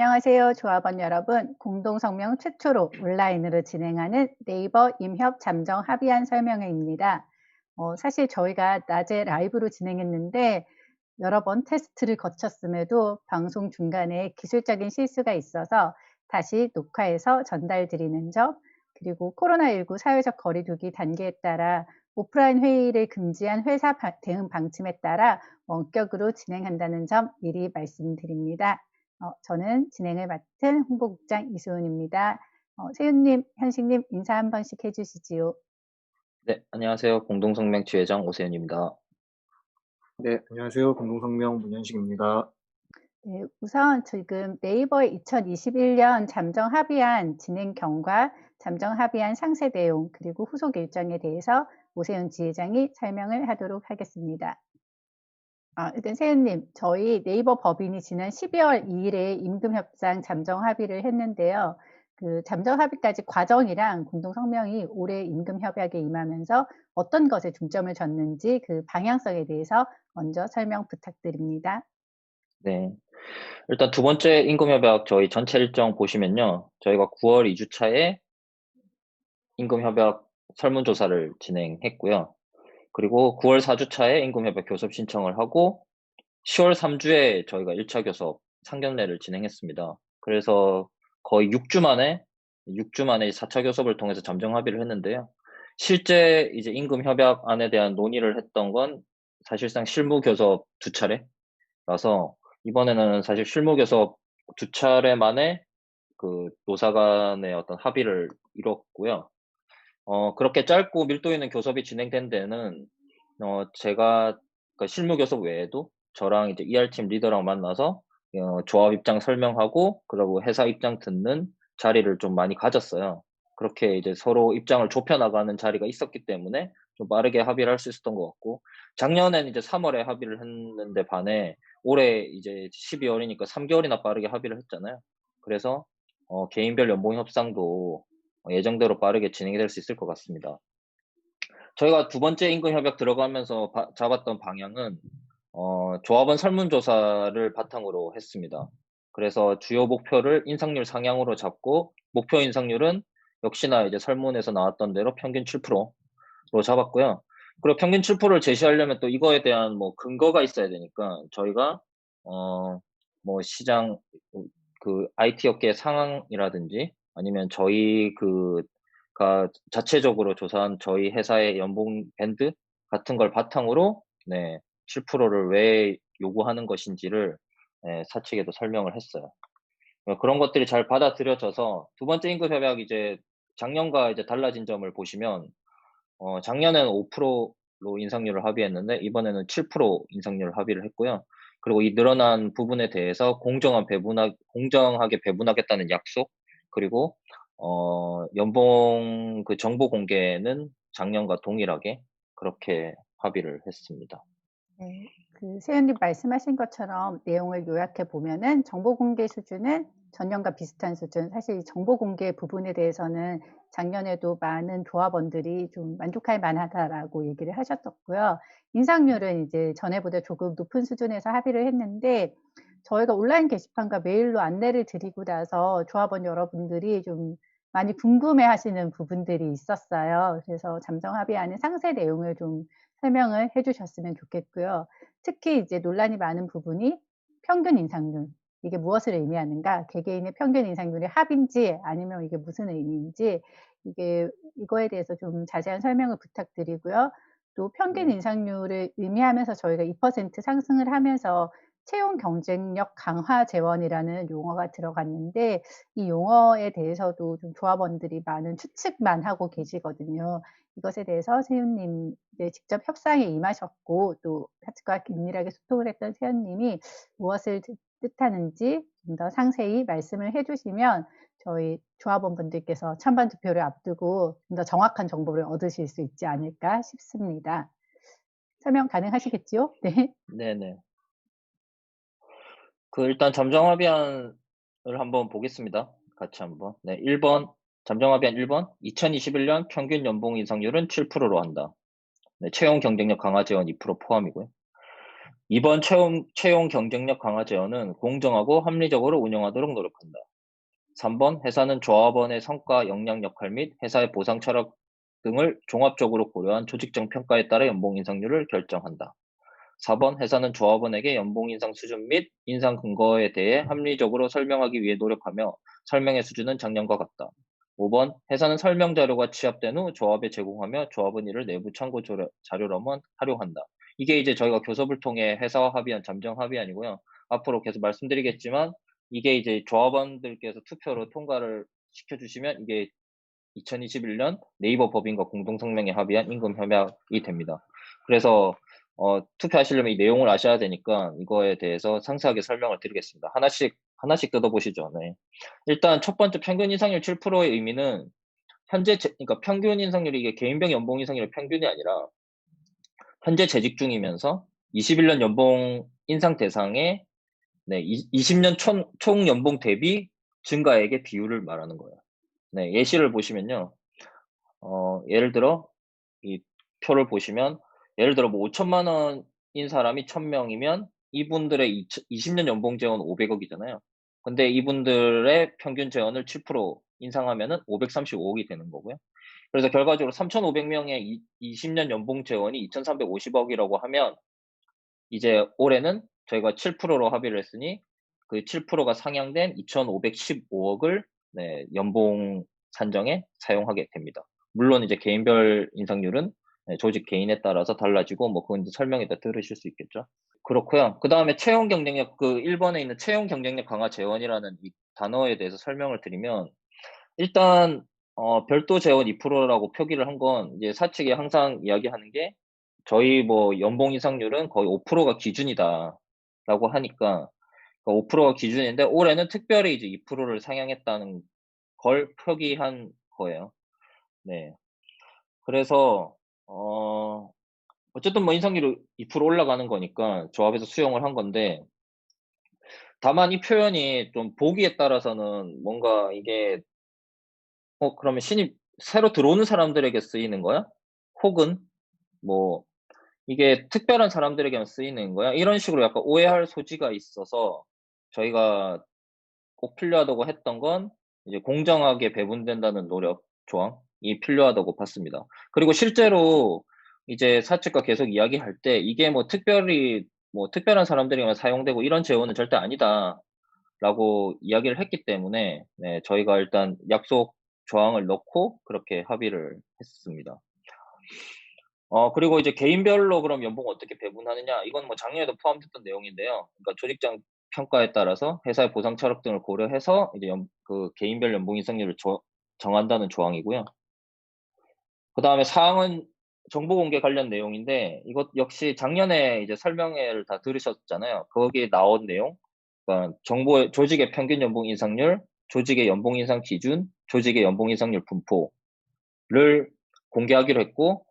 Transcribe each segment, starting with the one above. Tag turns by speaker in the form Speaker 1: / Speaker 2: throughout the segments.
Speaker 1: 안녕하세요, 조합원 여러분. 공동성명 최초로 온라인으로 진행하는 네이버 임협 잠정 합의안 설명회입니다. 사실 저희가 낮에 라이브로 진행했는데 여러 번 테스트를 거쳤음에도 방송 중간에 기술적인 실수가 있어서 다시 녹화해서 전달드리는 점, 그리고 코로나19 사회적 거리두기 단계에 따라 오프라인 회의를 금지한 회사 대응 방침에 따라 원격으로 진행한다는 점 미리 말씀드립니다. 저는 진행을 맡은 홍보국장 이수은입니다. 세윤님, 현식님 인사 한 번씩 해주시지요.
Speaker 2: 네, 안녕하세요. 공동성명 지회장 오세훈입니다.
Speaker 3: 네, 안녕하세요. 공동성명 문현식입니다.
Speaker 1: 네, 우선 지금 네이버의 2021년 잠정 합의안 진행 경과, 잠정 합의안 상세 내용, 그리고 후속 일정에 대해서 오세훈 지회장이 설명을 하도록 하겠습니다. 일단 세윤님, 저희 네이버 법인이 지난 12월 2일에 임금협상 잠정 합의를 했는데요. 그 잠정 합의까지 과정이랑 공동성명이 올해 임금협약에 임하면서 어떤 것에 중점을 줬는지 그 방향성에 대해서 먼저 설명 부탁드립니다.
Speaker 2: 네, 일단 두 번째 임금협약 저희 전체 일정 보시면요. 저희가 9월 2주차에 임금협약 설문조사를 진행했고요. 그리고 9월 4주차에 임금협약 교섭 신청을 하고 10월 3주에 저희가 1차 교섭 상견례를 진행했습니다. 그래서 거의 6주 만에 4차 교섭을 통해서 잠정 합의를 했는데요. 실제 이제 임금협약안에 대한 논의를 했던 건 사실상 실무 교섭 2차례라서 이번에는 사실 실무 교섭 2차례 만에 그 노사 간의 어떤 합의를 이뤘고요. 그렇게 짧고 밀도 있는 교섭이 진행된 데는 제가 그 실무 교섭 외에도 저랑 이제 ER팀 리더랑 만나서 조합 입장 설명하고 그리고 회사 입장 듣는 자리를 좀 많이 가졌어요. 그렇게 이제 서로 입장을 좁혀 나가는 자리가 있었기 때문에 좀 빠르게 합의를 할 수 있었던 것 같고, 작년엔 이제 3월에 합의를 했는데 반해 올해 이제 12월이니까 3개월이나 빠르게 합의를 했잖아요. 그래서 개인별 연봉 협상도 예정대로 빠르게 진행이 될 수 있을 것 같습니다. 저희가 두 번째 임금 협약 들어가면서 잡았던 방향은 조합원 설문조사를 바탕으로 했습니다. 그래서 주요 목표를 인상률 상향으로 잡고, 목표 인상률은 역시나 이제 설문에서 나왔던 대로 평균 7%로 잡았고요. 그리고 평균 7%를 제시하려면 또 이거에 대한 뭐 근거가 있어야 되니까 저희가 뭐 시장 그 IT 업계 상황이라든지 아니면 저희 그가 자체적으로 조사한 저희 회사의 연봉 밴드 같은 걸 바탕으로 7%를 왜 요구하는 것인지를 사측에도 설명을 했어요. 그런 것들이 잘 받아들여져서 두 번째 임금 협약 이제 작년과 이제 달라진 점을 보시면 작년에는 5%로 인상률을 합의했는데 이번에는 7% 인상률을 합의를 했고요. 그리고 이 늘어난 부분에 대해서 공정하게 배분하겠다는 약속, 그리고 연봉 그 정보 공개는 작년과 동일하게 그렇게 합의를 했습니다.
Speaker 1: 네, 그 세연님 말씀하신 것처럼 내용을 요약해 보면은 정보 공개 수준은 전년과 비슷한 수준. 사실 정보 공개 부분에 대해서는 작년에도 많은 조합원들이 좀 만족할 만하다라고 얘기를 하셨었고요. 인상률은 이제 전에보다 조금 높은 수준에서 합의를 했는데 저희가 온라인 게시판과 메일로 안내를 드리고 나서 조합원 여러분들이 좀 많이 궁금해 하시는 부분들이 있었어요. 그래서 잠정 합의안의 상세 내용을 좀 설명을 해 주셨으면 좋겠고요. 특히 이제 논란이 많은 부분이 평균 인상률. 이게 무엇을 의미하는가? 개개인의 평균 인상률이 합인지 아니면 이게 무슨 의미인지 이거에 대해서 좀 자세한 설명을 부탁드리고요. 또 평균 인상률을 의미하면서 저희가 2% 상승을 하면서 채용 경쟁력 강화 재원이라는 용어가 들어갔는데 이 용어에 대해서도 좀 조합원들이 많은 추측만 하고 계시거든요. 이것에 대해서 세훈님 직접 협상에 임하셨고 또 사측과 긴밀하게 소통을 했던 세훈님이 무엇을 뜻하는지 좀 더 상세히 말씀을 해주시면 저희 조합원분들께서 찬반 투표를 앞두고 좀 더 정확한 정보를 얻으실 수 있지 않을까 싶습니다. 설명 가능하시겠지요? 네.
Speaker 2: 네네. 일단 잠정합의안을 한번 보겠습니다. 같이 한번. 네, 1번, 잠정합의안 1번, 2021년 평균 연봉 인상률은 7%로 한다. 네, 채용 경쟁력 강화 지원 2% 포함이고요. 이번 채용 경쟁력 강화 제언은 공정하고 합리적으로 운영하도록 노력한다. 3번, 회사는 조합원의 성과, 역량, 역할 및 회사의 보상 철학 등을 종합적으로 고려한 조직적 평가에 따라 연봉 인상률을 결정한다. 4번, 회사는 조합원에게 연봉 인상 수준 및 인상 근거에 대해 합리적으로 설명하기 위해 노력하며 설명의 수준은 작년과 같다. 5번, 회사는 설명 자료가 취합된 후 조합에 제공하며 조합은 이를 내부 참고 자료로만 활용한다. 이게 이제 저희가 교섭을 통해 회사와 합의한 잠정 합의안이고요. 앞으로 계속 말씀드리겠지만 이게 이제 조합원들께서 투표로 통과를 시켜주시면 이게 2021년 네이버 법인과 공동성명에 합의한 임금 협약이 됩니다. 그래서 투표하시려면 이 내용을 아셔야 되니까 이거에 대해서 상세하게 설명을 드리겠습니다. 하나씩 뜯어보시죠. 네. 일단 첫 번째 평균 인상률 7%의 의미는 그러니까 평균 인상률이 이게 개인별 연봉 인상률의 평균이 아니라 현재 재직 중이면서 21년 연봉 인상 대상의 20년 총 연봉 대비 증가액의 비율을 말하는 거예요. 네, 예시를 보시면요. 예를 들어 이 표를 보시면 예를 들어 뭐 5천만 원인 사람이 1000명이면 이분들의 20년 연봉 재원 500억이잖아요. 근데 이분들의 평균 재원을 7% 인상하면은 535억이 되는 거고요. 그래서 결과적으로 3,500명의 20년 연봉 재원이 2,350억이라고 하면 이제 올해는 저희가 7%로 합의를 했으니 그 7%가 상향된 2,515억을 연봉 산정에 사용하게 됩니다. 물론 이제 개인별 인상률은 조직 개인에 따라서 달라지고 뭐 그건 이제 설명에다 들으실 수 있겠죠. 그렇고요. 그 다음에 채용 경쟁력, 그 1번에 있는 채용 경쟁력 강화 재원이라는 이 단어에 대해서 설명을 드리면 일단 별도 재원 2%라고 표기를 한 건 이제 사측이 항상 이야기하는 게 저희 뭐 연봉 인상률은 거의 5%가 기준이다라고 하니까 5%가 기준인데 올해는 특별히 이제 2%를 상향했다는 걸 표기한 거예요. 네. 그래서 어쨌든 뭐 인상률이 2% 올라가는 거니까 조합에서 수용을 한 건데 다만 이 표현이 좀 보기에 따라서는 뭔가 이게 그러면 신입 새로 들어오는 사람들에게 쓰이는 거야? 혹은 뭐 이게 특별한 사람들에게만 쓰이는 거야? 이런 식으로 약간 오해할 소지가 있어서 저희가 꼭 필요하다고 했던 건 이제 공정하게 배분된다는 노력 조항이 필요하다고 봤습니다. 그리고 실제로 이제 사측과 계속 이야기할 때 이게 뭐 특별히 뭐 특별한 사람들에게만 사용되고 이런 재원은 절대 아니다라고 이야기를 했기 때문에 저희가 일단 약속 조항을 넣고 그렇게 합의를 했습니다. 그리고 이제 개인별로 그럼 연봉 어떻게 배분하느냐? 이건 뭐 작년에도 포함됐던 내용인데요. 그러니까 조직장 평가에 따라서 회사의 보상 철학 등을 고려해서 이제 그 개인별 연봉 인상률을 정한다는 조항이고요. 그 다음에 사항은 정보 공개 관련 내용인데 이것 역시 작년에 이제 설명회를 다 들으셨잖아요. 거기에 나온 내용. 그러니까 조직의 평균 연봉 인상률, 조직의 연봉 인상 기준, 조직의 연봉 인상률 분포를 공개하기로 했고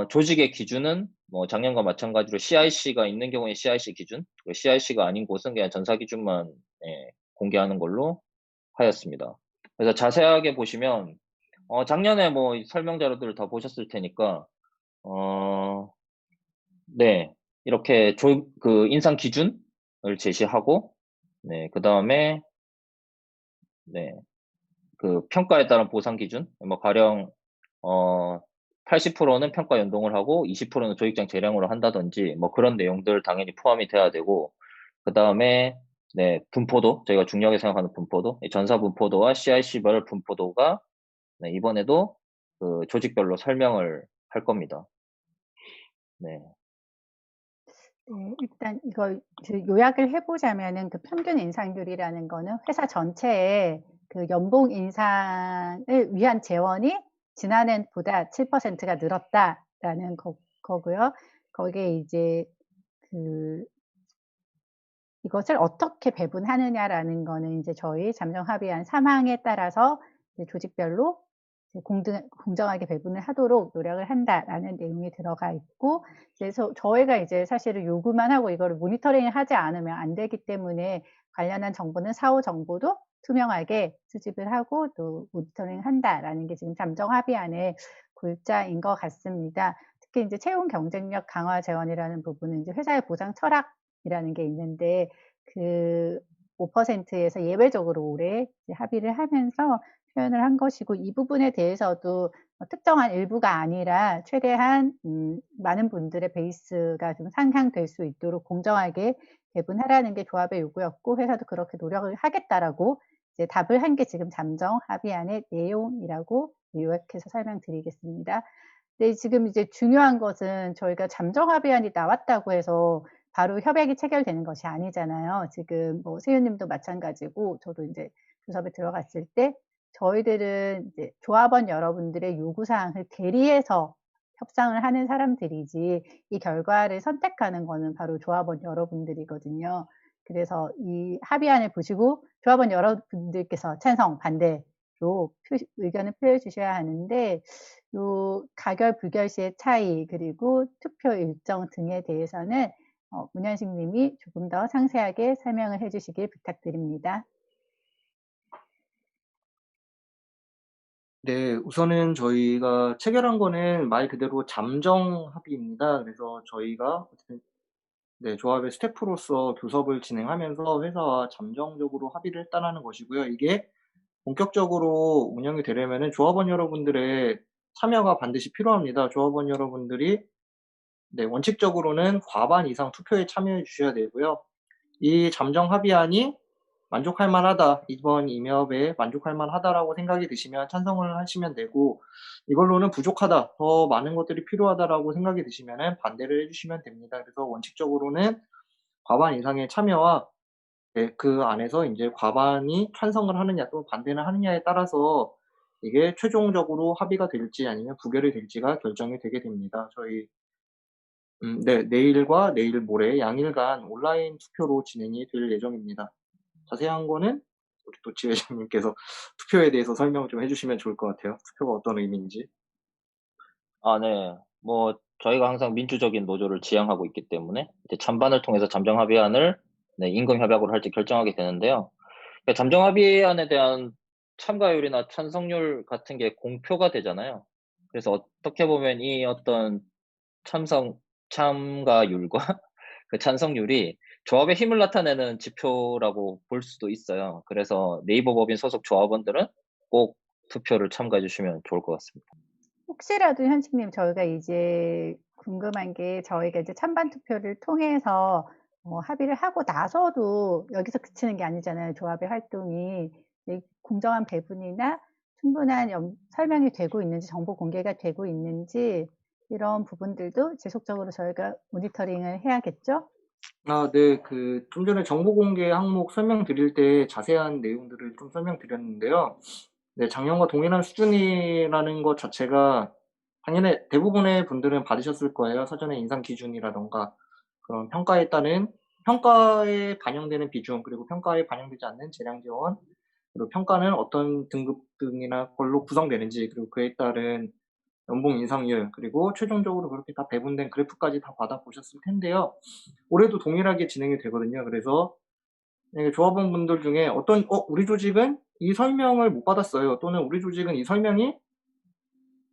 Speaker 2: 조직의 기준은 뭐 작년과 마찬가지로 CIC가 있는 경우에 CIC 기준, CIC가 아닌 곳은 그냥 전사 기준만 공개하는 걸로 하였습니다. 그래서 자세하게 보시면 작년에 뭐 설명 자료들을 다 보셨을 테니까 네 이렇게 그 인상 기준을 제시하고 그 다음에 그 평가에 따른 보상 기준, 뭐 가령 80%는 평가 연동을 하고 20%는 조직장 재량으로 한다든지 뭐 그런 내용들 당연히 포함이 돼야 되고 그 다음에 분포도 저희가 중요하게 생각하는 분포도 전사 분포도와 CIC별 분포도가 이번에도 그 조직별로 설명을 할 겁니다. 네.
Speaker 1: 일단 이걸 요약을 해보자면은 그 평균 인상률이라는 거는 회사 전체의 그 연봉 인상을 위한 재원이 지난해보다 7%가 늘었다라는 거고요. 거기에 이제 이것을 어떻게 배분하느냐라는 거는 이제 저희 잠정 합의안 3항에 따라서 조직별로 공정하게 배분을 하도록 노력을 한다라는 내용이 들어가 있고, 그래서 저희가 이제 사실은 요구만 하고 이거를 모니터링을 하지 않으면 안 되기 때문에 관련한 정보는 사후 정보도 투명하게 수집을 하고 또 모니터링 한다라는 게 지금 잠정 합의안의 골자인 것 같습니다. 특히 이제 채용 경쟁력 강화 재원이라는 부분은 이제 회사의 보상 철학이라는 게 있는데 그 5%에서 예외적으로 올해 이제 합의를 하면서 표현을 한 것이고 이 부분에 대해서도 특정한 일부가 아니라 최대한 많은 분들의 베이스가 좀 상향될 수 있도록 공정하게 배분하라는 게 조합의 요구였고 회사도 그렇게 노력을 하겠다라고 이제 답을 한 게 지금 잠정 합의안의 내용이라고 요약해서 설명드리겠습니다. 네, 지금 이제 중요한 것은 저희가 잠정 합의안이 나왔다고 해서 바로 협약이 체결되는 것이 아니잖아요. 지금 뭐 세윤님도 마찬가지고 저도 이제 교섭에 들어갔을 때 저희들은 이제 조합원 여러분들의 요구사항을 대리해서 협상을 하는 사람들이지 이 결과를 선택하는 거는 바로 조합원 여러분들이거든요. 그래서 이 합의안을 보시고 조합원 여러분들께서 찬성, 반대로 의견을 표해 주셔야 하는데 요 가결 불결 시의 차이 그리고 투표 일정 등에 대해서는 문현식 님이 조금 더 상세하게 설명을 해 주시길 부탁드립니다.
Speaker 3: 네, 우선은 저희가 체결한 거는 말 그대로 잠정 합의입니다. 그래서 저희가 어쨌든 조합의 스태프로서 교섭을 진행하면서 회사와 잠정적으로 합의를 했다라는 것이고요. 이게 본격적으로 운영이 되려면은 조합원 여러분들의 참여가 반드시 필요합니다. 조합원 여러분들이 원칙적으로는 과반 이상 투표에 참여해 주셔야 되고요. 이 잠정 합의안이 만족할 만하다, 이번 임협에 만족할 만하다라고 생각이 드시면 찬성을 하시면 되고, 이걸로는 부족하다, 더 많은 것들이 필요하다라고 생각이 드시면은 반대를 해주시면 됩니다. 그래서 원칙적으로는 과반 이상의 참여와 그 안에서 이제 과반이 찬성을 하느냐 또는 반대를 하느냐에 따라서 이게 최종적으로 합의가 될지 아니면 부결이 될지가 결정이 되게 됩니다. 저희 내일과 내일 모레 양일간 온라인 투표로 진행이 될 예정입니다. 자세한 거는 우리 또 지회장님께서 투표에 대해서 설명을 좀 해주시면 좋을 것 같아요. 투표가 어떤 의미인지.
Speaker 2: 네. 뭐 저희가 항상 민주적인 노조를 지향하고 있기 때문에 이제 찬반을 통해서 잠정 합의안을 임금 협약으로 할지 결정하게 되는데요. 잠정 합의안에 대한 참가율이나 찬성률 같은 게 공표가 되잖아요. 그래서 어떻게 보면 이 어떤 참가율과 그 찬성률이 조합의 힘을 나타내는 지표라고 볼 수도 있어요. 그래서 네이버 법인 소속 조합원들은 꼭 투표를 참가해 주시면 좋을 것 같습니다.
Speaker 1: 혹시라도 현식님 저희가 이제 궁금한 게 저희가 이제 찬반 투표를 통해서 합의를 하고 나서도 여기서 그치는 게 아니잖아요. 조합의 활동이 공정한 배분이나 충분한 설명이 되고 있는지 정보 공개가 되고 있는지 이런 부분들도 지속적으로 저희가 모니터링을 해야겠죠?
Speaker 3: 네. 좀 전에 정보 공개 항목 설명드릴 때 자세한 내용들을 좀 설명드렸는데요. 작년과 동일한 수준이라는 것 자체가 당연히 대부분의 분들은 받으셨을 거예요. 사전에 인상 기준이라던가 그런 평가에 따른 평가에 반영되는 비중, 그리고 평가에 반영되지 않는 재량 지원, 그리고 평가는 어떤 등급 등이나 걸로 구성되는지, 그리고 그에 따른 연봉 인상률, 그리고 최종적으로 그렇게 다 배분된 그래프까지 다 받아보셨을 텐데요. 올해도 동일하게 진행이 되거든요. 그래서 조합원분들 중에 우리 조직은 이 설명을 못 받았어요, 또는 우리 조직은 이 설명이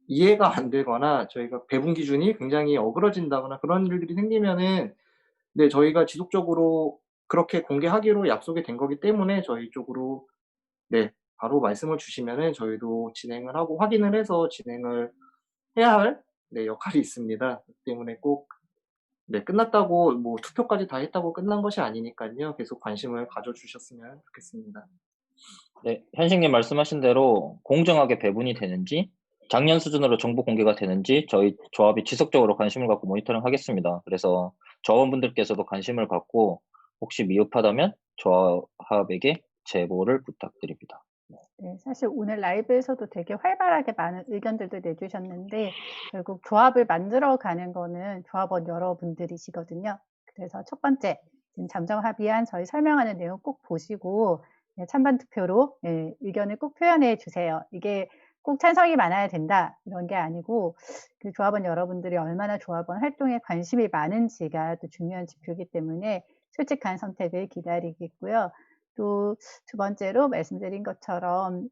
Speaker 3: 이해가 안 되거나 저희가 배분 기준이 굉장히 어그러진다거나 그런 일들이 생기면은 저희가 지속적으로 그렇게 공개하기로 약속이 된 거기 때문에 저희 쪽으로 바로 말씀을 주시면은 저희도 진행을 하고 확인을 해서 진행을 해야 할 역할이 있습니다. 그렇기 때문에 꼭 끝났다고 뭐 투표까지 다 했다고 끝난 것이 아니니깐요. 계속 관심을 가져 주셨으면 좋겠습니다.
Speaker 2: 네, 현식님 말씀하신 대로 공정하게 배분이 되는지, 작년 수준으로 정보 공개가 되는지 저희 조합이 지속적으로 관심을 갖고 모니터링 하겠습니다. 그래서 조합원분들께서도 관심을 갖고 혹시 미흡하다면 조합에게 제보를 부탁드립니다.
Speaker 1: 네, 사실 오늘 라이브에서도 되게 활발하게 많은 의견들도 내주셨는데 결국 조합을 만들어가는 거는 조합원 여러분들이시거든요. 그래서 첫 번째 지금 잠정 합의안 저희 설명하는 내용 꼭 보시고 찬반 투표로 의견을 꼭 표현해 주세요. 이게 꼭 찬성이 많아야 된다 이런 게 아니고 그 조합원 여러분들이 얼마나 조합원 활동에 관심이 많은지가 또 중요한 지표이기 때문에 솔직한 선택을 기다리겠고요. 또 두 번째로 말씀드린 것처럼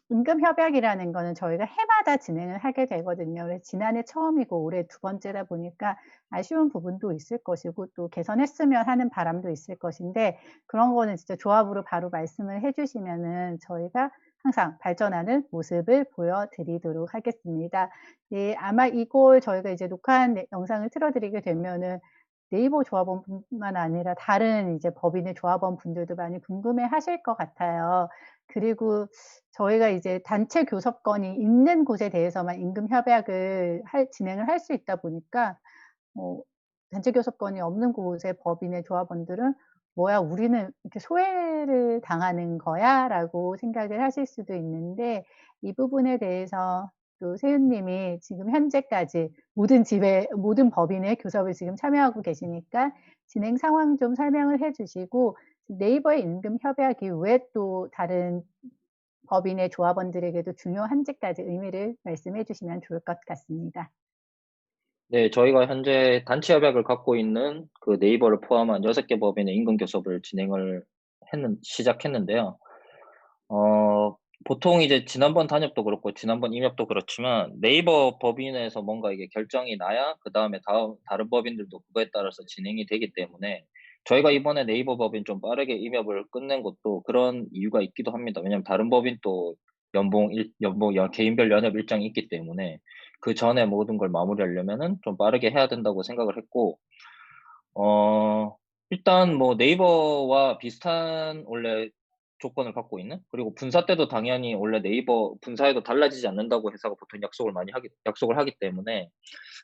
Speaker 1: 임금 협약이라는 거는 저희가 해마다 진행을 하게 되거든요. 그래서 지난해 처음이고 올해 두 번째다 보니까 아쉬운 부분도 있을 것이고 또 개선했으면 하는 바람도 있을 것인데 그런 거는 진짜 조합으로 바로 말씀을 해 주시면은 저희가 항상 발전하는 모습을 보여드리도록 하겠습니다. 예, 아마 이걸 저희가 이제 녹화한 영상을 틀어드리게 되면은 네이버 조합원뿐만 아니라 다른 이제 법인의 조합원 분들도 많이 궁금해하실 것 같아요. 그리고 저희가 이제 단체 교섭권이 있는 곳에 대해서만 임금 협약을 진행을 할 수 있다 보니까 단체 교섭권이 없는 곳의 법인의 조합원들은 '뭐야 우리는 이렇게 소외를 당하는 거야?'라고 생각을 하실 수도 있는데 이 부분에 대해서 또 세윤님이 지금 현재까지 모든 법인의 교섭을 지금 참여하고 계시니까 진행 상황 좀 설명을 해 주시고 네이버의 임금 협약이 왜 또 다른 법인의 조합원들에게도 중요한지까지 의미를 말씀해 주시면 좋을 것 같습니다.
Speaker 2: 네, 저희가 현재 단체 협약을 갖고 있는 그 네이버를 포함한 6개 법인의 임금 교섭을 시작했는데요. 보통 이제 지난번 단협도 그렇고 지난번 임협도 그렇지만 네이버 법인에서 뭔가 이게 결정이 나야 그다음에 다른 법인들도 그거에 따라서 진행이 되기 때문에 저희가 이번에 네이버 법인 좀 빠르게 임협을 끝낸 것도 그런 이유가 있기도 합니다. 왜냐면 다른 법인 또 개인별 연협 일정이 있기 때문에 그 전에 모든 걸 마무리하려면은 좀 빠르게 해야 된다고 생각을 했고, 일단 뭐 네이버와 비슷한 원래 조건을 갖고 있는, 그리고 분사 때도 당연히 원래 네이버 분사에도 달라지지 않는다고 회사가 보통 약속을 하기 때문에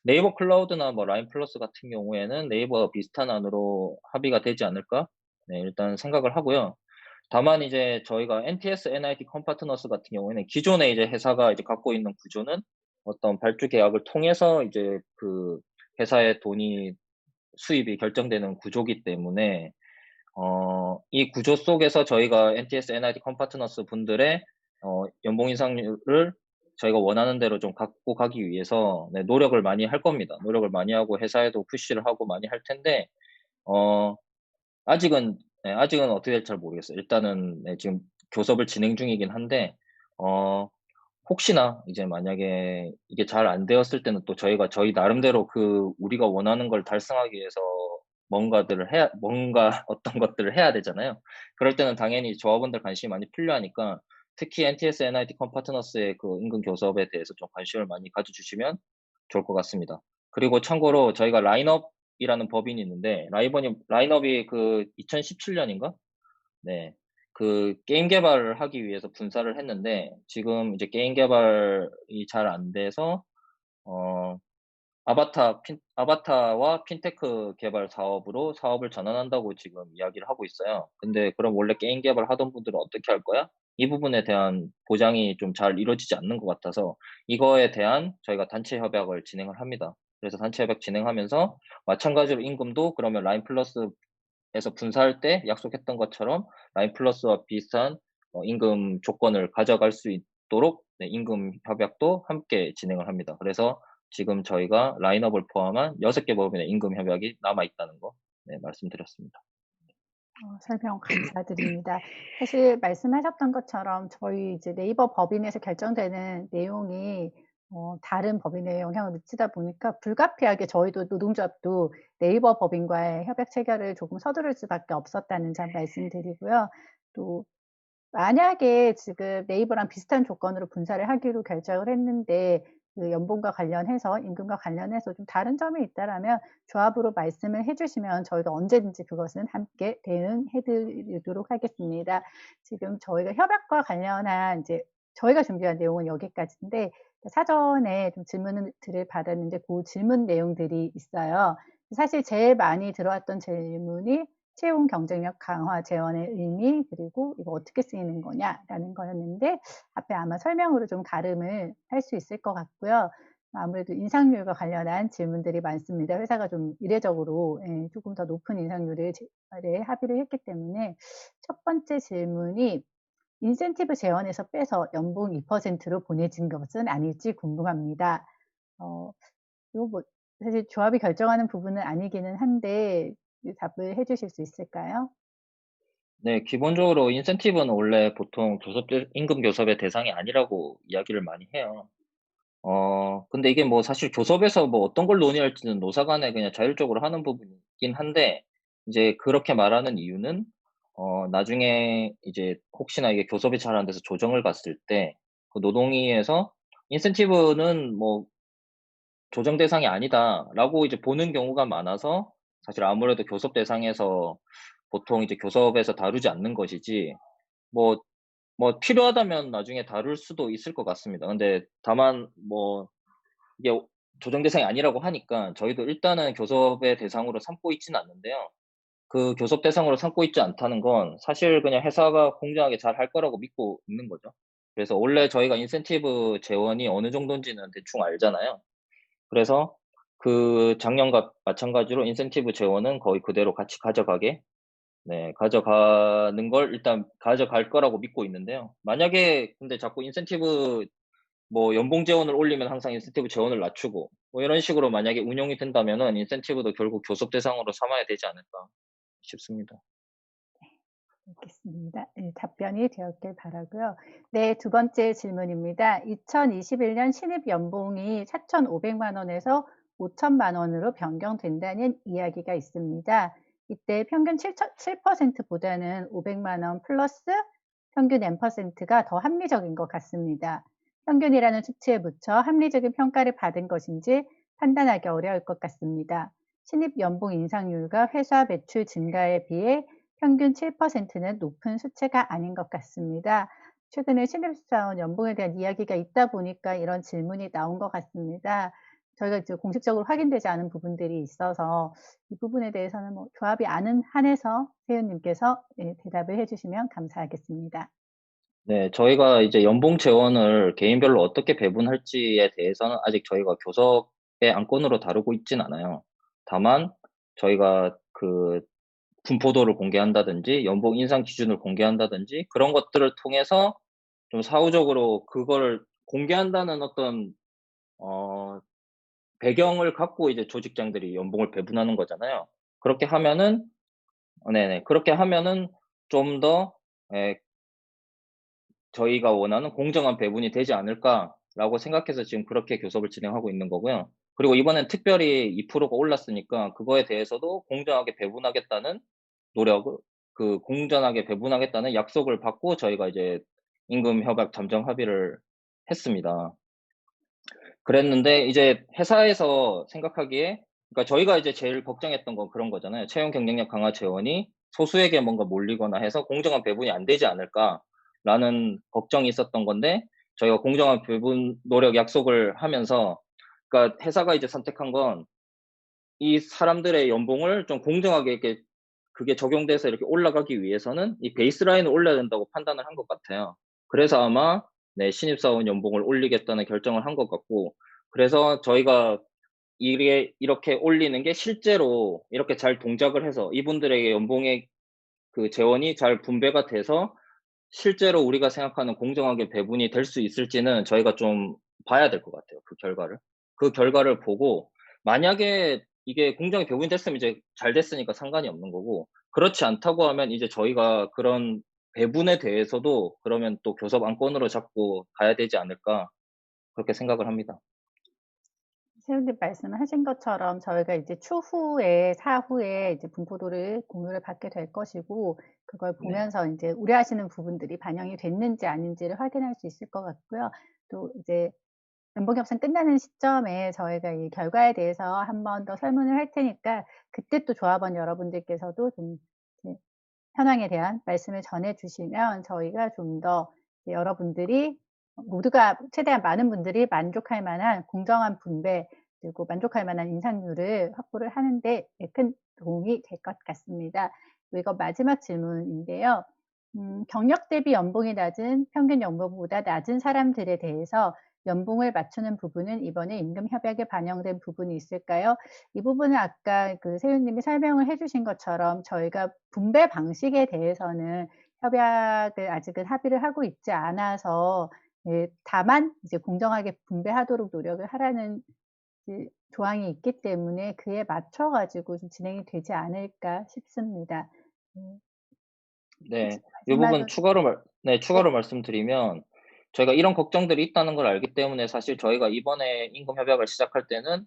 Speaker 2: 네이버 클라우드나 뭐 라인 플러스 같은 경우에는 네이버와 비슷한 안으로 합의가 되지 않을까? 네, 일단 생각을 하고요. 다만 이제 저희가 NTS NIT 컴파트너스 같은 경우에는 기존에 이제 회사가 이제 갖고 있는 구조는 어떤 발주 계약을 통해서 이제 그 회사의 수입이 결정되는 구조기 때문에 이 구조 속에서 저희가 NTS NIT 컴파트너스 분들의 연봉 인상률을 저희가 원하는 대로 좀 갖고 가기 위해서 네, 노력을 많이 할 겁니다. 노력을 많이 하고 회사에도 푸시를 하고 많이 할 텐데 어 아직은 어떻게 될지 잘 모르겠어요. 일단은 네, 지금 교섭을 진행 중이긴 한데 어 혹시나 이제 만약에 이게 잘 안 되었을 때는 또 저희가 저희 나름대로 우리가 원하는 걸 달성하기 위해서 뭔가 어떤 것들을 해야 되잖아요. 그럴 때는 당연히 조합원들 관심이 많이 필요하니까 특히 NTS NIT 컴파트너스의 그 임금 교섭에 대해서 좀 관심을 많이 가져주시면 좋을 것 같습니다. 그리고 참고로 저희가 라인업이라는 법인이 있는데 라인업이 그 2017년인가? 네. 그 게임 개발을 하기 위해서 분사를 했는데 지금 이제 게임 개발이 잘 안 돼서 어 아바타와 핀테크 개발 사업으로 사업을 전환한다고 지금 이야기를 하고 있어요. 근데 그럼 원래 게임 개발하던 분들은 어떻게 할 거야? 이 부분에 대한 보장이 좀 잘 이루어지지 않는 것 같아서 이거에 대한 저희가 단체 협약을 진행을 합니다. 그래서 단체 협약 진행하면서 마찬가지로 임금도 그러면 라인 플러스에서 분사할 때 약속했던 것처럼 라인 플러스와 비슷한 임금 조건을 가져갈 수 있도록 네, 임금 협약도 함께 진행을 합니다. 그래서 지금 저희가 라인업을 포함한 6개 법인의 임금 협약이 남아 있다는 거 네, 말씀드렸습니다.
Speaker 1: 설명 감사드립니다. 사실 말씀하셨던 것처럼 저희 이제 네이버 법인에서 결정되는 내용이 다른 법인에 영향을 미치다 보니까 불가피하게 저희도 노동조합도 네이버 법인과의 협약 체결을 조금 서두를 수밖에 없었다는 점 말씀드리고요. 또 만약에 지금 네이버랑 비슷한 조건으로 분사를 하기로 결정을 했는데 그 연봉과 관련해서 임금과 관련해서 좀 다른 점이 있다라면 조합으로 말씀을 해 주시면 저희도 언제든지 그것은 함께 대응해 드리도록 하겠습니다. 지금 저희가 협약과 관련한 이제 저희가 준비한 내용은 여기까지인데 사전에 좀 질문들을 받았는데 그 질문 내용들이 있어요. 사실 제일 많이 들어왔던 질문이 채용 경쟁력 강화 재원의 의미 그리고 이거 어떻게 쓰이는 거냐라는 거였는데 앞에 아마 설명으로 좀 가름을 할 수 있을 것 같고요. 아무래도 인상률과 관련한 질문들이 많습니다. 회사가 좀 이례적으로 조금 더 높은 인상률을 합의를 했기 때문에 첫 번째 질문이 인센티브 재원에서 빼서 연봉 2%로 보내진 것은 아닐지 궁금합니다. 이거 뭐 사실 조합이 결정하는 부분은 아니기는 한데 답을 해 주실 수 있을까요?
Speaker 2: 네, 기본적으로 인센티브는 원래 보통 임금 교섭의 대상이 아니라고 이야기를 많이 해요. 근데 이게 뭐 사실 교섭에서 뭐 어떤 걸 논의할지는 노사 간에 그냥 자율적으로 하는 부분이긴 한데, 이제 그렇게 말하는 이유는, 나중에 이제 혹시나 이게 교섭이 잘 안 돼서 조정을 갔을 때, 그 노동위에서 인센티브는 뭐 조정 대상이 아니다라고 이제 보는 경우가 많아서, 사실 아무래도 교섭 대상에서 보통 이제 교섭에서 다루지 않는 것이지, 뭐 필요하다면 나중에 다룰 수도 있을 것 같습니다. 근데 다만 뭐 이게 조정 대상이 아니라고 하니까 저희도 일단은 교섭의 대상으로 삼고 있지는 않는데요. 그 교섭 대상으로 삼고 있지 않다는 건 사실 그냥 회사가 공정하게 잘 할 거라고 믿고 있는 거죠. 그래서 원래 저희가 인센티브 재원이 어느 정도인지는 대충 알잖아요. 그래서 그 작년과 마찬가지로 인센티브 재원은 거의 그대로 같이 가져가게, 네, 가져가는 걸 일단 가져갈 거라고 믿고 있는데요. 만약에 근데 자꾸 인센티브 뭐 연봉 재원을 올리면 항상 인센티브 재원을 낮추고 뭐 이런 식으로 만약에 운영이 된다면은 인센티브도 결국 교섭 대상으로 삼아야 되지 않을까 싶습니다.
Speaker 1: 알겠습니다. 네, 답변이 되었길 바라고요. 네, 두 번째 질문입니다. 2021년 신입 연봉이 4,500만 원에서 5천만 원으로 변경된다는 이야기가 있습니다. 이때 평균 7%보다는 500만 원 플러스 평균 N%가 더 합리적인 것 같습니다. 평균이라는 수치에 묻혀 합리적인 평가를 받은 것인지 판단하기 어려울 것 같습니다. 신입 연봉 인상률과 회사 매출 증가에 비해 평균 7%는 높은 수치가 아닌 것 같습니다. 최근에 신입사원 연봉에 대한 이야기가 있다 보니까 이런 질문이 나온 것 같습니다. 저희가 이제 공식적으로 확인되지 않은 부분들이 있어서 이 부분에 대해서는 뭐 조합이 안은 한해서 세윤님께서 대답을 해주시면 감사하겠습니다.
Speaker 2: 네, 저희가 이제 연봉 재원을 개인별로 어떻게 배분할지에 대해서는 아직 저희가 교섭의 안건으로 다루고 있진 않아요. 다만 저희가 그 분포도를 공개한다든지 연봉 인상 기준을 공개한다든지 그런 것들을 통해서 좀 사후적으로 그거를 공개한다는 어떤 어 배경을 갖고 이제 조직장들이 연봉을 배분하는 거잖아요. 그렇게 하면은, 네네. 그렇게 하면은 좀 더 예, 저희가 원하는 공정한 배분이 되지 않을까라고 생각해서 지금 그렇게 교섭을 진행하고 있는 거고요. 그리고 이번엔 특별히 2%가 올랐으니까 그거에 대해서도 공정하게 배분하겠다는 노력을, 그 공정하게 배분하겠다는 약속을 받고 저희가 이제 임금 협약 잠정 합의를 했습니다. 그랬는데 이제 회사에서 생각하기에, 그러니까 저희가 이제 제일 걱정했던 건 그런 거잖아요. 채용 경쟁력 강화 재원이 소수에게 뭔가 몰리거나 해서 공정한 배분이 안 되지 않을까라는 걱정이 있었던 건데, 저희가 공정한 배분 노력 약속을 하면서, 그러니까 회사가 이제 선택한 건 이 사람들의 연봉을 좀 공정하게 이렇게 그게 적용돼서 이렇게 올라가기 위해서는 이 베이스라인을 올려야 된다고 판단을 한 것 같아요. 그래서 아마 네, 신입사원 연봉을 올리겠다는 결정을 한 것 같고, 그래서 저희가 이게 이렇게 올리는 게 실제로 이렇게 잘 동작을 해서 이분들에게 연봉의 그 재원이 잘 분배가 돼서 실제로 우리가 생각하는 공정하게 배분이 될 수 있을지는 저희가 좀 봐야 될 것 같아요, 그 결과를. 그 결과를 보고 만약에 이게 공정하게 배분이 됐으면 이제 잘 됐으니까 상관이 없는 거고, 그렇지 않다고 하면 이제 저희가 그런 배분에 대해서도 그러면 또 교섭 안건으로 잡고 가야 되지 않을까, 그렇게 생각을 합니다.
Speaker 1: 세훈님 말씀하신 것처럼 저희가 이제 추후에 사후에 이제 분포도를 공유를 받게 될 것이고, 그걸
Speaker 2: 네.
Speaker 1: 보면서 이제 우려하시는 부분들이 반영이 됐는지 아닌지를 확인할 수 있을 것 같고요. 또 이제 연봉 협상 끝나는 시점에 저희가 이 결과에 대해서 한 번 더 설문을 할 테니까 그때 또 조합원 여러분들께서도 좀 이제 현황에 대한 말씀을 전해 주시면 저희가 좀 더 여러분들이 모두가 최대한 많은 분들이 만족할 만한 공정한 분배 그리고 만족할 만한 인상률을 확보를 하는 데 큰 도움이 될 것 같습니다. 이거 마지막 질문인데요. 경력 대비 연봉이 낮은 평균 연봉보다 낮은 사람들에 대해서 연봉을 맞추는 부분은 이번에 임금 협약에 반영된 부분이 있을까요? 이 부분은 아까 그 세윤님이 설명을 해주신 것처럼 저희가 분배 방식에 대해서는 협약을 아직은 합의를 하고 있지 않아서 다만 이제 공정하게 분배하도록 노력을 하라는 조항이 있기 때문에 그에 맞춰 가지고 좀 진행이 되지 않을까 싶습니다.
Speaker 2: 네.
Speaker 1: 혹시
Speaker 2: 이 부분
Speaker 1: 마지막으로 네.
Speaker 2: 추가로 말씀드리면 저희가 이런 걱정들이 있다는 걸 알기 때문에 사실 저희가 이번에 임금 협약을 시작할 때는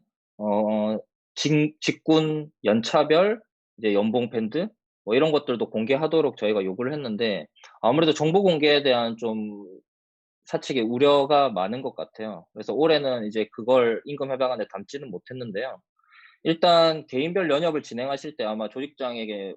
Speaker 2: 직군 연차별 이제 연봉 밴드 뭐 이런 것들도 공개하도록 저희가 요구를 했는데 아무래도 정보 공개에 대한 좀 사측의 우려가 많은 것 같아요. 그래서 올해는 이제 그걸 임금 협약 안에 담지는 못했는데요. 일단 개인별 연협을 진행하실 때 아마 조직장에게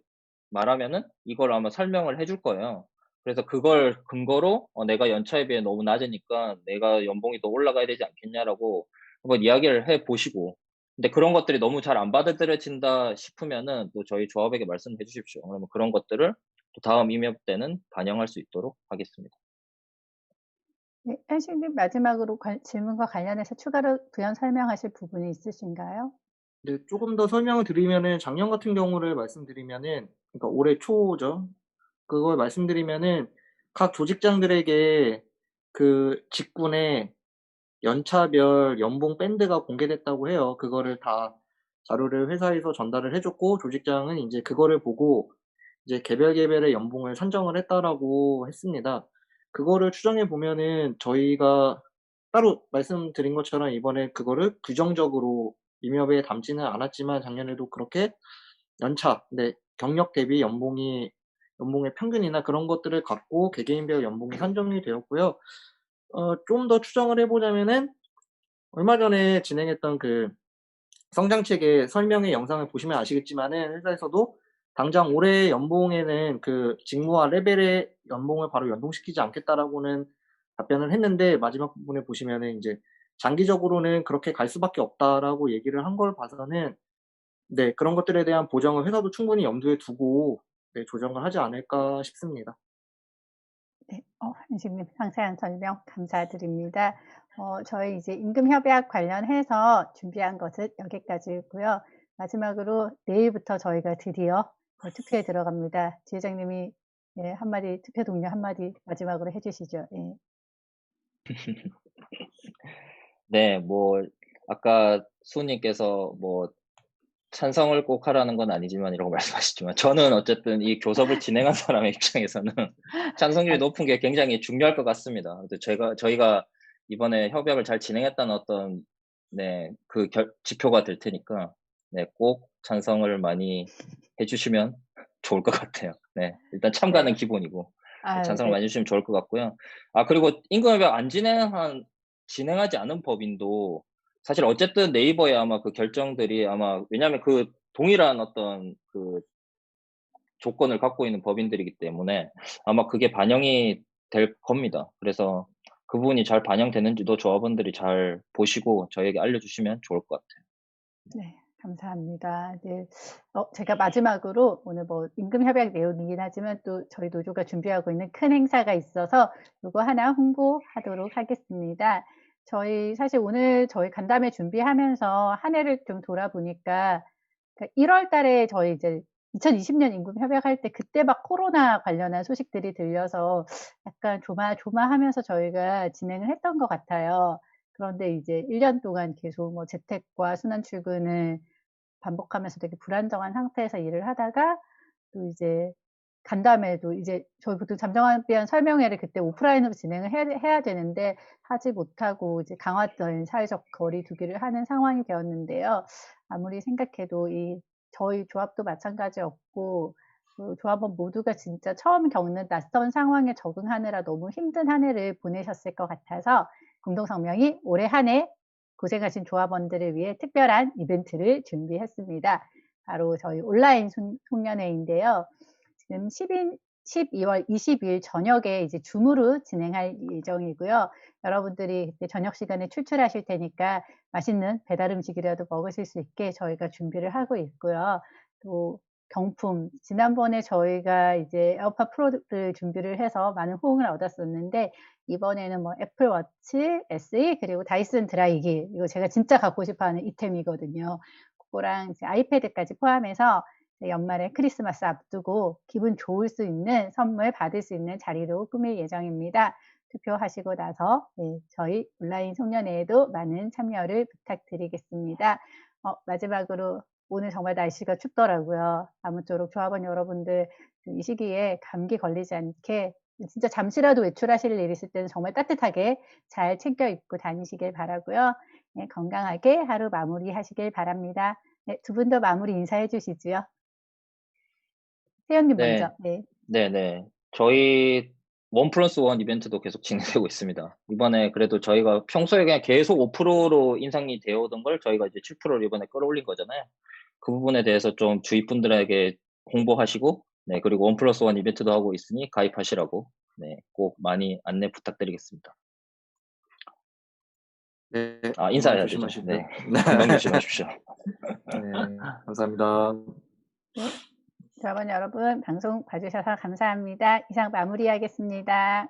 Speaker 2: 말하면은 이걸 아마 설명을 해줄 거예요. 그래서 그걸 근거로 "내가 연차에 비해 너무 낮으니까 내가 연봉이 더 올라가야 되지 않겠냐."라고 한번 이야기를 해 보시고 근데 그런 것들이 너무 잘 안 받아들여진다 싶으면은 또 저희 조합에게 말씀해 주십시오. 그러면 그런 것들을 또 다음 임협 때는 반영할 수 있도록 하겠습니다.
Speaker 1: 네. 현식님 마지막으로 질문과 관련해서 추가로 부연 설명하실 부분이 있으신가요?
Speaker 3: 네, 조금 더 설명을 드리면은 작년 같은 경우를 말씀드리면은 그러니까 올해 초죠. 그걸 말씀드리면은 각 조직장들에게 그 직군의 연차별 연봉 밴드가 공개됐다고 해요. 그거를 다 자료를 회사에서 전달을 해 줬고 조직장은 인제 그거를 보고 이제 개별의 연봉을 산정을 했다라고 했습니다. 그거를 추정해 보면은 저희가 따로 말씀드린 것처럼 이번에 그거를 규정적으로 임협에 담지는 않았지만 작년에도 그렇게 네, 경력 대비 연봉의 평균이나 그런 것들을 갖고 개개인별 연봉이 산정이 되었고요. 좀 더 추정을 해 보자면은 얼마 전에 진행했던 그 성장책의 설명의 영상을 보시면 아시겠지만은 회사에서도 당장 올해 연봉에는 그 직무와 레벨의 연봉을 바로 연동시키지 않겠다라고는 답변을 했는데 마지막 부분에 보시면은 인제 장기적으로는 그렇게 갈 수밖에 없다라고 얘기를 한 걸 봐서는 네, 그런 것들에 대한 보정을 회사도 충분히 염두에 두고 네, 조정을 하지 않을까 싶습니다.
Speaker 1: 네. 현식님 상세한 설명 감사드립니다. 저희 이제 임금 협약 관련해서 준비한 것은 여기까지고요. 마지막으로 내일부터 저희가 드디어 투표에 들어갑니다. 지회장님이 예 한마디 투표 동료 한마디 마지막으로 해 주시죠. 예.
Speaker 2: 네. 뭐 아까 수호님께서 뭐 찬성을 꼭 하라는 건 아니지만이라고 말씀하셨지만 저는 어쨌든 이 교섭을 진행한 사람의 입장에서는 찬성률이 높은 게 굉장히 중요할 것 같습니다. 그래서 저희가 이번에 협약을 잘 진행했다는 어떤 그 지표가 될 테니까 꼭 찬성을 많이 해 주시면 좋을 것 같아요. 네. 일단 참가는
Speaker 1: 네.
Speaker 2: 기본이고
Speaker 1: 아유
Speaker 2: 찬성을
Speaker 1: 네.
Speaker 2: 많이 해 주시면 좋을 것 같고요. 그리고 임금협약 안 진행하지 않은 법인도 사실 어쨌든 네이버에 아마 그 결정들이 아마 왜냐하면 그 동일한 어떤 그 조건을 갖고 있는 법인들이기 때문에 아마 그게 반영이 될 겁니다. 그래서 그 부분이 잘 반영되는지도 조합원들이 잘 보시고 저희에게 알려주시면 좋을 것 같아요.
Speaker 1: 네. 감사합니다. 네. 제가 마지막으로 오늘 뭐 임금 협약 내용이긴 하지만 또 저희 노조가 준비하고 있는 큰 행사가 있어서 요거 하나 홍보하도록 하겠습니다. 저희 사실 오늘 저희 간담회 준비하면서 한 해를 좀 돌아보니까 그러니까 1월 달에 저희 이제 2020년 임금 협약할 때 그때 막 코로나 관련한 소식들이 들려서 약간 조마조마하면서 저희가 진행을 했던 것 같아요. 그런데 이제 1년 동안 계속 뭐 재택과 순환 출근을 반복하면서 되게 불안정한 상태에서 일을 하다가 또 이제 간담회도 이제 저희 보통 잠정한 설명회를 그때 오프라인으로 진행을 해야 되는데 하지 못하고 이제 강화된 사회적 거리 두기를 하는 상황이 되었는데요. 아무리 생각해도 저희 조합도 마찬가지였고 그 조합원 모두가 진짜 처음 겪는 낯선 상황에 적응하느라 너무 힘든 한 해를 보내셨을 것 같아서 공동성명이 올해 한 해 고생하신 조합원들을 위해 특별한 이벤트를 준비했습니다. 바로 저희 온라인 송년회인데요. 지금 12월 22일 저녁에 이제 줌으로 진행할 예정이고요. 여러분들이 그때 저녁 시간에 출출하실 테니까 맛있는 배달 음식이라도 먹으실 수 있게 저희가 준비를 하고 있고요. 또 경품, 지난번에 저희가 이제 에어팟 프로를 준비를 해서 많은 호응을 얻었었는데 이번에는 뭐 애플 워치 SE 그리고 다이슨 드라이기 이거 제가 진짜 갖고 싶어 하는 이템이거든요. 그거랑 이제 아이패드까지 포함해서 연말에 크리스마스 앞두고 기분 좋을 수 있는 선물 받을 수 있는 자리로 꾸밀 예정입니다. 투표하시고 나서 저희 온라인 송년회에도 많은 참여를 부탁드리겠습니다. 마지막으로 오늘 정말 날씨가 춥더라고요. 아무쪼록 조합원 여러분들 이 시기에 감기 걸리지 않게 진짜 잠시라도 외출하실 일 있을 때는 정말 따뜻하게 잘 챙겨 입고 다니시길 바라고요. 네, 건강하게 하루 마무리하시길 바랍니다. 네, 두 분 더 마무리 인사해 주시지요. 세연님
Speaker 2: 네.
Speaker 1: 먼저. 네.
Speaker 2: 네네. 저희 1+1 이벤트도 계속 진행되고 있습니다. 이번에 그래도 저희가 평소에 그냥 계속 5%로 인상이 되어 오던 걸 저희가 이제 7%를 이번에 끌어올린 거잖아요. 그 부분에 대해서 좀 주위 분들에게 홍보하시고, 네, 그리고 1+1 이벤트도 하고 있으니 가입하시라고, 네, 꼭 많이 안내 부탁드리겠습니다.
Speaker 3: 네,
Speaker 2: 인사해야
Speaker 3: 건강
Speaker 2: 되죠.
Speaker 3: 조심하시고요.
Speaker 2: 네. 건강 조심하십시오.
Speaker 3: 네, 감사합니다.
Speaker 1: 네. 여러분, 방송 봐주셔서 감사합니다. 이상 마무리하겠습니다.